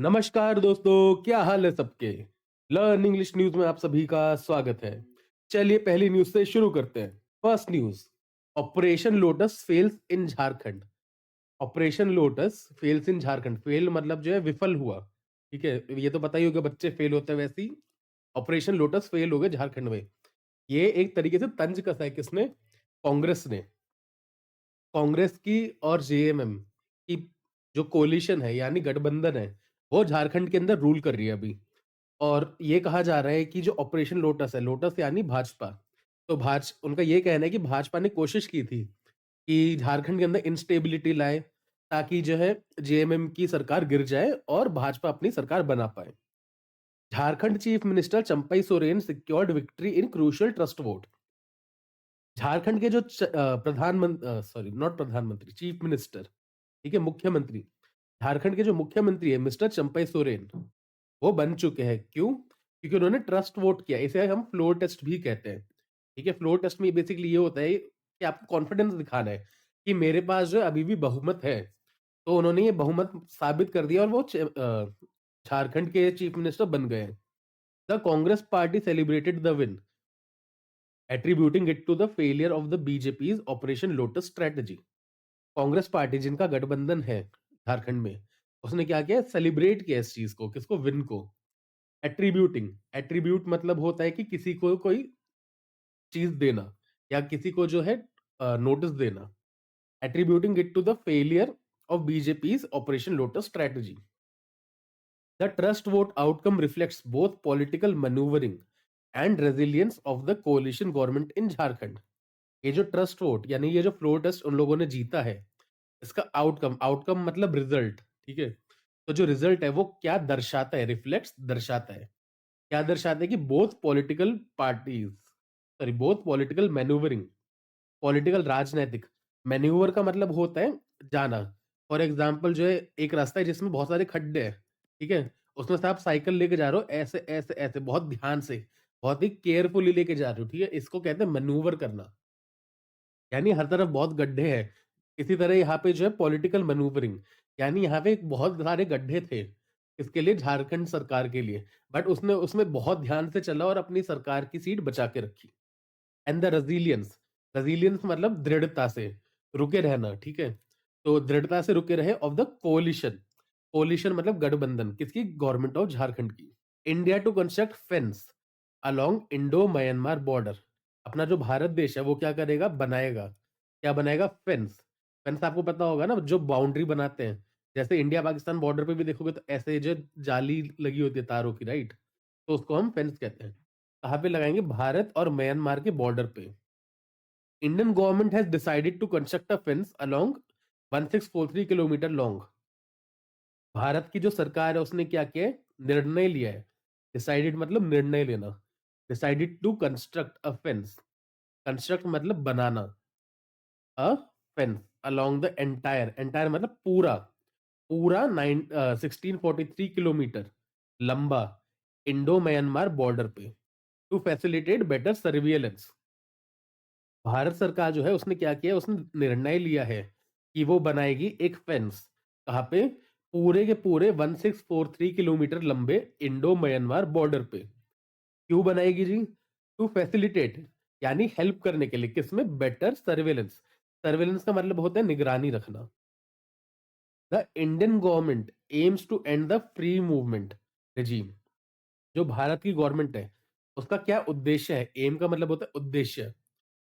नमस्कार दोस्तों, क्या हाल है सबके। लर्न इंग्लिश न्यूज में आप सभी का स्वागत है। चलिए पहली न्यूज से शुरू करते हैं। First news, operation lotus fails इन झारखंड। ऑपरेशन लोटस फेल्स इन झारखंड, फेल मतलब जो है विफल हुआ। ठीक है, ये तो पता ही होगा, बच्चे फेल होते हैं वैसे ही ऑपरेशन लोटस फेल हो गए झारखंड में। ये एक तरीके से तंज कसा है किसने? कांग्रेस ने। कांग्रेस की और जेएमएम की जो कोलिशन है यानी गठबंधन है, वो झारखंड के अंदर रूल कर रही है अभी। और ये कहा जा रहा है कि जो ऑपरेशन लोटस है, लोटस यानी भाजपा, तो उनका ये कहना है कि भाजपा ने कोशिश की थी कि झारखंड के अंदर इंस्टेबिलिटी लाए, ताकि जो है जेएमएम की सरकार गिर जाए और भाजपा अपनी सरकार बना पाए। Jharkhand chief minister Champai Soren secured victory in crucial trust vote. Jharkhand के जो प्रधानमंत्री, सॉरी नॉट प्रधानमंत्री, चीफ मिनिस्टर, ठीक है, मुख्यमंत्री, झारखंड के जो मुख्यमंत्री है मिस्टर चंपई सोरेन, वो बन चुके हैं। क्यों? क्योंकि उन्होंने ट्रस्ट वोट किया। इसे हम फ्लोर टेस्ट भी कहते हैं। ठीक है, फ्लोर टेस्ट में बेसिकली ये होता है कि आपको कॉन्फिडेंस दिखाना है कि मेरे पास जो अभी भी बहुमत है। तो उन्होंने ये बहुमत साबित कर दिया और वो झारखंड के चीफ मिनिस्टर बन गए हैं। The Congress party celebrated the win, attributing it to the failure of the BJP's Operation Lotus strategy. Congress party जिनका गठबंधन है झारखंड में, उसने क्या किया? सेलिब्रेट किया इस चीज को। किसको? विन को। एट्रीब्यूटिंग, एट्रीब्यूट मतलब होता है कि किसी को कोई चीज देना या किसी को जो है नोटिस देना। Attributing it to the failure of बीजेपी's Operation Lotus strategy. The trust vote outcome reflects both political manoeuvring and resilience of the coalition government in Jharkhand. ये जो ट्रस्ट वोट यानी ये जो फ्लोर टेस्ट उन लोगों ने जीता है, इसका आउटकम, आउटकम मतलब रिजल्ट, ठीक है। तो जो रिजल्ट है वो क्या दर्शाता है? रिफ्लेक्ट्स दर्शाता है। क्या दर्शाता है? कि both political parties, sorry both political manoeuvring, political राजनैतिक, मैन्यूवर का मतलब होता है जाना। फॉर एग्जाम्पल जो है, एक रास्ता है जिसमें बहुत सारे खड्डे हैं, ठीक है, उसमें से आप साइकिल लेके जा रहे हो, ऐसे ऐसे ऐसे बहुत ध्यान से, बहुत ही केयरफुली लेके जा रहे हो, ठीक है, इसको कहते हैं मैन्यूवर करना। यानी हर तरफ बहुत गड्ढे हैं। इसी तरह यहाँ पे जो है पॉलिटिकल मैन्यूवरिंग, यानी यहाँ पे एक बहुत सारे गड्ढे थे इसके लिए, झारखंड सरकार के लिए, बट उसने उसमें बहुत ध्यान से चला और अपनी सरकार की सीट बचा के रखी। एंड द रेजिलियंस, रेजिलियंस मतलब दृढ़ता से रुके रहना, ठीक है। तो दृढ़ता से रुके रहे ऑफ द कोलिशन। कोलिशन मतलब गठबंधन, किसकी? गवर्नमेंट ऑफ झारखंड की। India to construct fence along Indo Myanmar border. अपना जो भारत देश है वो क्या करेगा? बनाएगा। क्या बनाएगा? फेंस। फेंस आपको पता होगा ना, जो बाउंड्री बनाते हैं, जैसे इंडिया पाकिस्तान बॉर्डर पे भी देखोगे तो ऐसे जो जाली लगी होती है तारों की, राइट, तो उसको हम फेंस कहते हैं। कहाँ पे लगाएंगे? भारत और म्यांमार के बॉर्डर पे। Indian government has decided to construct a fence along 1643 kilometre long. Bharat की जो सरकार है उसने क्या किया है? निर्णय लिया है। डिसाइडेड मतलब निर्णय लेना। Decided to construct a fence, construct मतलब बनाना, a fence along the entire, entire मतलब पूरा, पूरा 1643 किलोमीटर लंबा इंडो म्यांमार बॉर्डर पे, to facilitate better surveillance. Bharat सरकार जो है उसने क्या किया? उसने निर्णय लिया है कि वो बनाएगी एक फेंस। कहाँ पे? पूरे के पूरे 1643 किलोमीटर लंबे इंडो म्यांमार बॉर्डर पे। क्यों बनाएगी जी? टू फैसिलिटेट, यानी हेल्प करने के लिए, किसमें? Better surveillance. सर्वेलेंस का मतलब होता है निगरानी रखना। The Indian government aims to end the free movement regime। जो भारत की गवर्नमेंट है उसका क्या उद्देश्य है? एम का मतलब होता है उद्देश्य।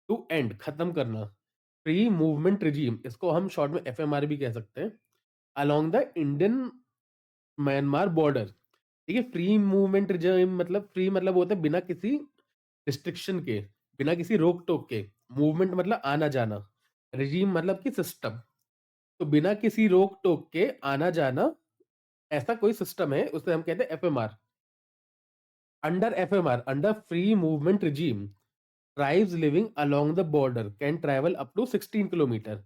टू एंड खत्म करना, फ्री मूवमेंट रिजीम, इसको हम शॉर्ट में एफएमआर भी कह सकते हैं, along the Indian Myanmar border. ठीक है, फ्री मूवमेंट रिजीम मतलब, फ्री मतलब होता है बिना किसी रिस्ट्रिक्शन के, बिना किसी रोक टोक के। मूवमेंट मतलब आना जाना, रिजीम मतलब कि सिस्टम। तो बिना किसी रोक टोक के आना जाना, ऐसा कोई सिस्टम है, उसे हम कहते हैं FMR. Under FMR, under free movement regime, tribes living along the border can travel up to 16 kilometre.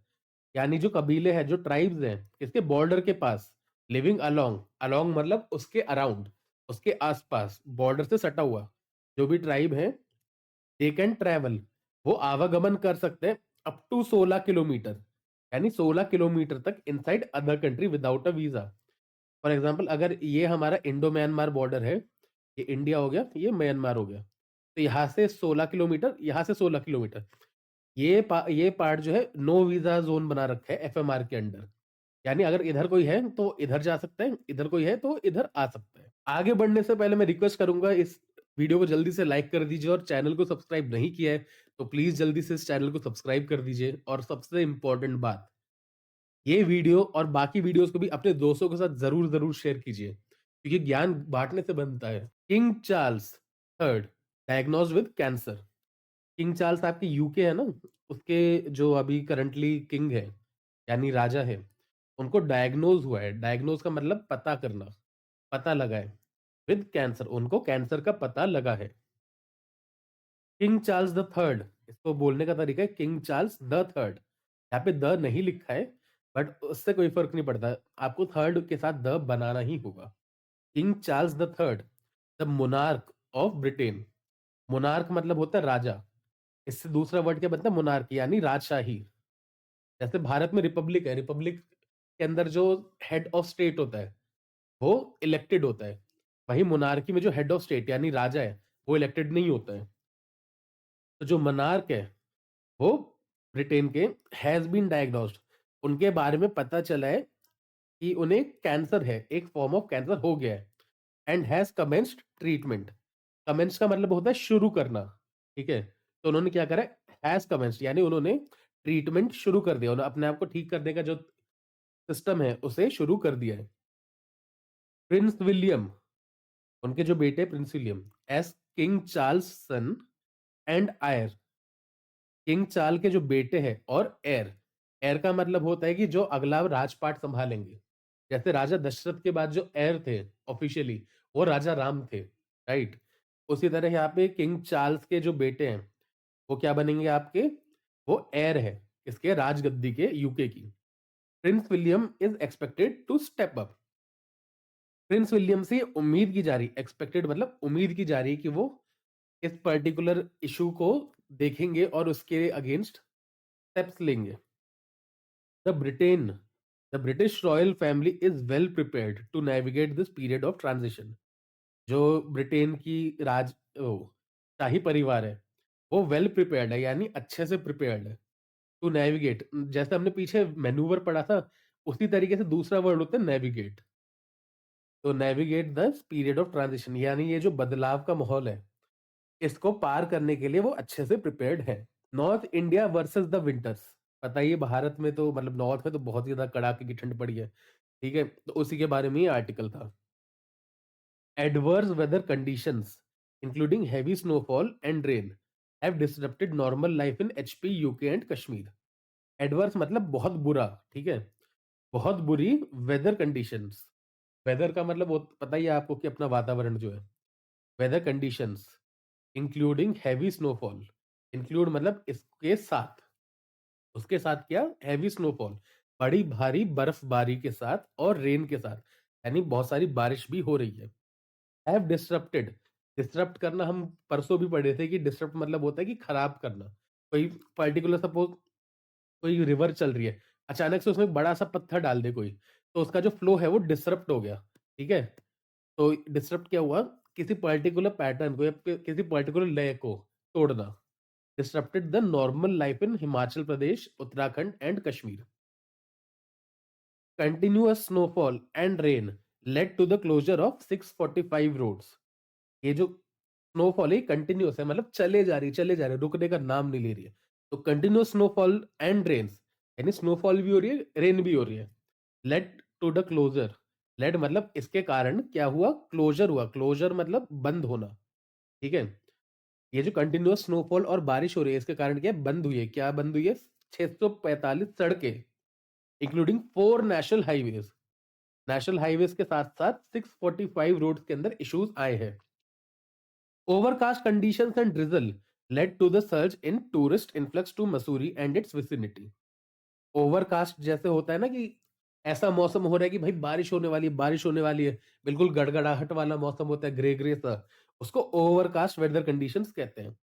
यानी जो कबीले हैं, जो ट्राइब्स हैं, किसके? बॉर्डर के पास। लिविंग अलोंग, अलोंग मतलब उसके अराउंड, उसके आसपास, बॉर्डर से सटा हुआ जो भी ट्राइब है, दे कैन ट्रैवल, वो आवागमन कर सकते हैं अप टू 16 किलोमीटर, यानी 16 किलोमीटर तक inside other country without a visa. For example अगर ये हमारा इंडो म्यांमार बॉर्डर है, ये इंडिया हो गया, ये म्यांमार हो गया, तो यहाँ से 16 किलोमीटर, यहाँ से 16 किलोमीटर, ये पार्ट जो है नो वीजा जोन बना रखा है एफएमआर के अंडर। यानी अगर इधर कोई है तो इधर जा सकता है, इधर कोई है तो इधर आ सकता है। आगे बढ़ने से पहले मैं रिक्वेस्ट करूंगा, इस वीडियो को जल्दी से लाइक कर दीजिए, और चैनल को सब्सक्राइब नहीं किया है तो प्लीज जल्दी से इस चैनल को सब्सक्राइब कर दीजिए। और सबसे इंपॉर्टेंट बात, ये वीडियो और बाकी वीडियोस को भी अपने दोस्तों के साथ जरूर जरूर शेयर कीजिए, क्योंकि ज्ञान बांटने से बनता है। King Charles third diagnose with cancer. King Charles आपके यूके है ना, उसके जो अभी करंटली किंग है यानी राजा है, उनको डायग्नोज हुआ है। डायग्नोज का मतलब पता करना, पता लगा है। विद कैंसर, उनको कैंसर का पता लगा है। किंग चार्ल्स द थर्ड, इसको बोलने का तरीका है किंग चार्ल्स द थर्ड। यहाँ पे द नहीं लिखा है, बट उससे कोई फर्क नहीं पड़ता, आपको थर्ड के साथ द बनाना ही होगा। King Charles the third, the monarch of Britain. Monarch मतलब होता है राजा, इससे दूसरा वर्ड क्या बनता है, मोनार्क यानी राजशाही। जैसे भारत में रिपब्लिक है, रिपब्लिक के अंदर जो हेड ऑफ स्टेट होता है वो इलेक्टेड होता है। वही मोनार्की में जो हेड ऑफ स्टेट यानी राजा है वो इलेक्टेड नहीं होता है। तो जो मोनार्क है वो ब्रिटेन के हैज बीन डायग्नोस्ड, उनके बारे में पता चला है कि उन्हें कैंसर है, एक फॉर्म ऑफ कैंसर हो गया है। And has commenced treatment. Commence का मतलब होता है शुरू करना, ठीक है। तो उन्होंने क्या करा, हैज कमेंस्ड यानी उन्होंने ट्रीटमेंट शुरू कर दिया, उन्होंने अपने आप को ठीक करने का जो सिस्टम है उसे शुरू कर दिया है। प्रिंस विलियम, उनके जो बेटे prince William, as king Charles son and heir. King Charles के जो बेटे हैं और एयर, एयर का मतलब होता है कि जो अगला राजपाट संभालेंगे। जैसे राजा दशरथ के बाद जो एयर थे ऑफिशियली, वो राजा राम थे, राइट। उसी तरह यहाँ पे किंग चार्ल्स के जो बेटे हैं वो क्या बनेंगे आपके, वो एयर है इसके राजगद्दी के, यूके की। Prince William is expected to step up. Prince William से उम्मीद की जा रही, एक्सपेक्टेड मतलब उम्मीद की जा रही है कि वो इस पर्टिकुलर इशू को देखेंगे और उसके अगेंस्ट स्टेप्स लेंगे। The Britain, the British royal family is well prepared to navigate this period of transition. जो ब्रिटेन की राज शाही परिवार है वो वेल प्रिपेयर्ड है यानी अच्छे से प्रिपेयर्ड है टू नेविगेट। जैसे हमने पीछे मैन्यूवर पढ़ा था, उसी तरीके से दूसरा वर्ड होता है नेविगेट। तो navigate the period of transition यानी ये जो बदलाव का माहौल है इसको पार करने के लिए वो अच्छे से प्रिपेयर्ड है। North India versus the winters. पता ही है भारत में तो मतलब नॉर्थ में तो बहुत ज्यादा कड़ाके की ठंड पड़ी है, ठीक है, तो उसी के बारे में ये आर्टिकल था। Adverse weather conditions including heavy snowfall and rain have disrupted normal life in HP, UK and Kashmir. Adverse मतलब बहुत बुरा, ठीक है, बहुत बुरी वेदर कंडीशंस। वेदर का मतलब पता ही है आपको कि अपना वातावरण जो है। Weather conditions including heavy snowfall, include मतलब इसके साथ, उसके साथ क्या, हैवी स्नोफॉल, बड़ी भारी बर्फबारी के साथ, और रेन के साथ यानी बहुत सारी बारिश भी हो रही है। हैव डिसरप्टेड, डिसरप्ट करना हम परसों भी पढ़े थे कि डिसरप्ट मतलब होता है कि खराब करना। कोई पर्टिकुलर सपोज कोई रिवर चल रही है, अचानक से उसमें बड़ा सा पत्थर डाल दे कोई, तो उसका जो फ्लो है वो डिसरप्ट हो गया, ठीक है। तो डिसरप्ट क्या हुआ, किसी पर्टिकुलर पैटर्न को या किसी पर्टिकुलर लय को तोड़ना। Disrupted the normal life in Himachal Pradesh, Uttarakhand and Kashmir. Continuous snowfall and rain led to the closure of 645 roads. ये जो स्नोफॉल है कंटिन्यूअस है, मतलब चले जा रही है, चले जा रही है, रुकने का नाम नहीं ले रही है। तो कंटिन्यूअस स्नोफॉल एंड रेन्स यानी स्नोफॉल भी हो रही है, रेन भी हो रही है। Led to the closure, led मतलब इसके कारण क्या हुआ, क्लोजर हुआ, क्लोजर मतलब बंद होना, ठीक है। ये जो कंटिन्यूअस स्नोफॉल और बारिश हो रही है इसके कारण क्या बंद हुई है, क्या बंद हुई है, 645 सड़कें, including 4 national highways. National highways के साथ साथ 645 रोड्स के अंदर इश्यूज आए हैं। Overcast conditions and drizzle led to the surge in tourist influx to Mussoorie and its vicinity. Overcast जैसे होता है ना कि ऐसा मौसम हो रहा है कि भाई बारिश होने वाली है, बारिश होने वाली है, बिल्कुल गड़गड़ाहट वाला मौसम होता है, ग्रे ग्रे सा, उसको ओवरकास्ट वेदर कंडीशंस कहते हैं।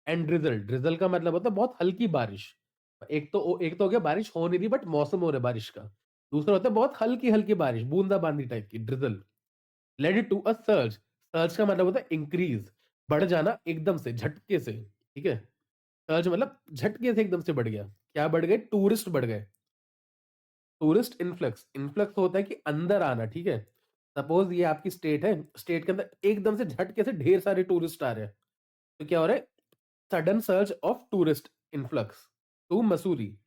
एंड ड्रिजल, ड्रिजल का मतलब होता है बहुत हल्की बारिश। एक तो हो गया बारिश हो नहीं रही बट मौसम हो रहा है बारिश का, दूसरा होता है बहुत हल्की-हल्की बारिश, बूंदा-बांदी टाइप की, drizzle. Led to a surge. Surge का मतलब होता है इंक्रीज़, बढ़ जाना एकदम से, झटके से, ठीक है? सर्ज मतलब झटके से एकदम से बढ़ गया। क्या बढ़ गए? टूरिस्ट बढ़ गए। टूरिस्ट इन्फ्लक्स, इन्फ्लक्स होता है कि अंदर आना, ठीक है? सपोज़ ये आपकी स्टेट है, स्टेट के अंदर एकदम से झटके से ढेर सारे टूरिस्ट आ रहे हैं। तो क्या हो रहा है? Sudden surge of tourist influx to Mussoorie.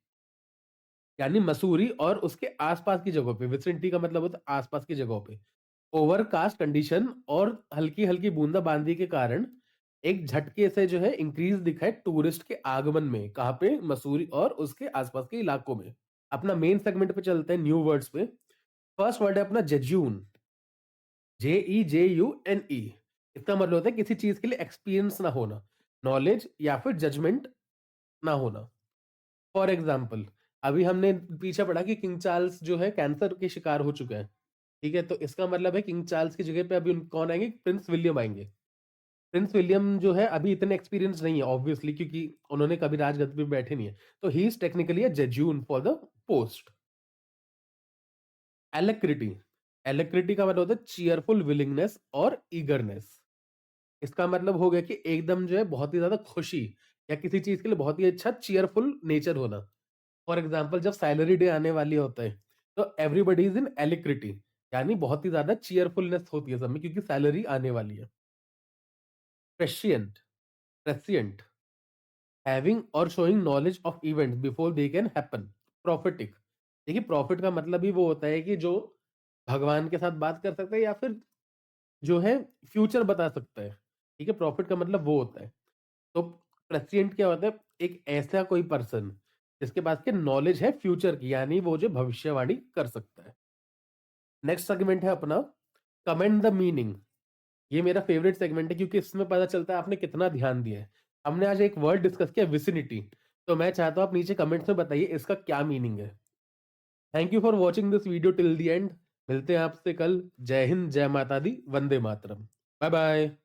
यानी मसूरी और उसके आसपास की जगहों पे, विसिनिटी का मतलब होता है आसपास की जगहों पे। ओवरकास्ट कंडीशन और हल्की-हल्की बूंदाबांदी के कारण एक झटके से जो है इंक्रीज़ दिखा है टूरिस्ट के आगमन में। कहाँ पे? मसूरी और उसके आसपास के इलाकों में। अपना मेन सेगमेंट पे चलते हैं, न्यू वर्ड्स पे। फर्स्ट वर्ड है अपना जेज्यून, JEJUNE। इसका मतलब होता है किसी चीज़ के लिए एक्सपीरियंस ना होना, नॉलेज या फिर जजमेंट ना होना। फॉर एग्जाम्पल, अभी हमने पीछे पढ़ा कि किंग चार्ल्स जो है कैंसर के शिकार हो चुके हैं, ठीक है? तो इसका मतलब है किंग चार्ल्स की जगह पे अभी कौन आएंगे? प्रिंस विलियम आएंगे। प्रिंस विलियम जो है अभी इतने एक्सपीरियंस नहीं है ऑब्वियसली, क्योंकि उन्होंने कभी राजगद्दी पे बैठे नहीं है। तो he is technically a jejune for the post. Alacrity, alacrity का मतलब होता है चीयरफुल विलिंगनेस और ईगरनेस। इसका मतलब हो गया कि एकदम जो है बहुत ही ज्यादा खुशी या किसी चीज के लिए बहुत ही अच्छा चीयरफुल नेचर होना। फॉर एग्जाम्पल, जब सैलरी डे आने वाली होता है तो एवरीबडी इज इन एलिक्रिटी, यानी बहुत ही ज्यादा चीयरफुलनेस होती है सब में, क्योंकि सैलरी आने वाली है। प्रेशियंट, प्रेसियंट, हैविंग और showing knowledge of events before they can happen. Prophetic, देखिए प्रॉफिट का मतलब ही वो होता है कि जो भगवान के साथ बात कर सकता है या फिर जो है फ्यूचर बता सकता है, ठीक है? प्रॉफिट का मतलब वो होता है। तो प्रेसिडेंट क्या होता है? एक ऐसा कोई पर्सन जिसके पास के नॉलेज है फ्यूचर की, यानी वो जो भविष्यवाणी कर सकता है। नेक्स्ट सेगमेंट है अपना कमेंट द मीनिंग। ये मेरा फेवरेट सेगमेंट है क्योंकि इसमें पता चलता है आपने कितना ध्यान दिया है। हमने आज एक वर्ड डिस्कस किया, विसिनिटी। तो मैं चाहता हूं आप नीचे कमेंट्स में बताइए इसका क्या मीनिंग है। Thank you for watching this video till the end. मिलते हैं आपसे कल। जय हिंद, जय माता दी, वंदे मातरम। Bye bye.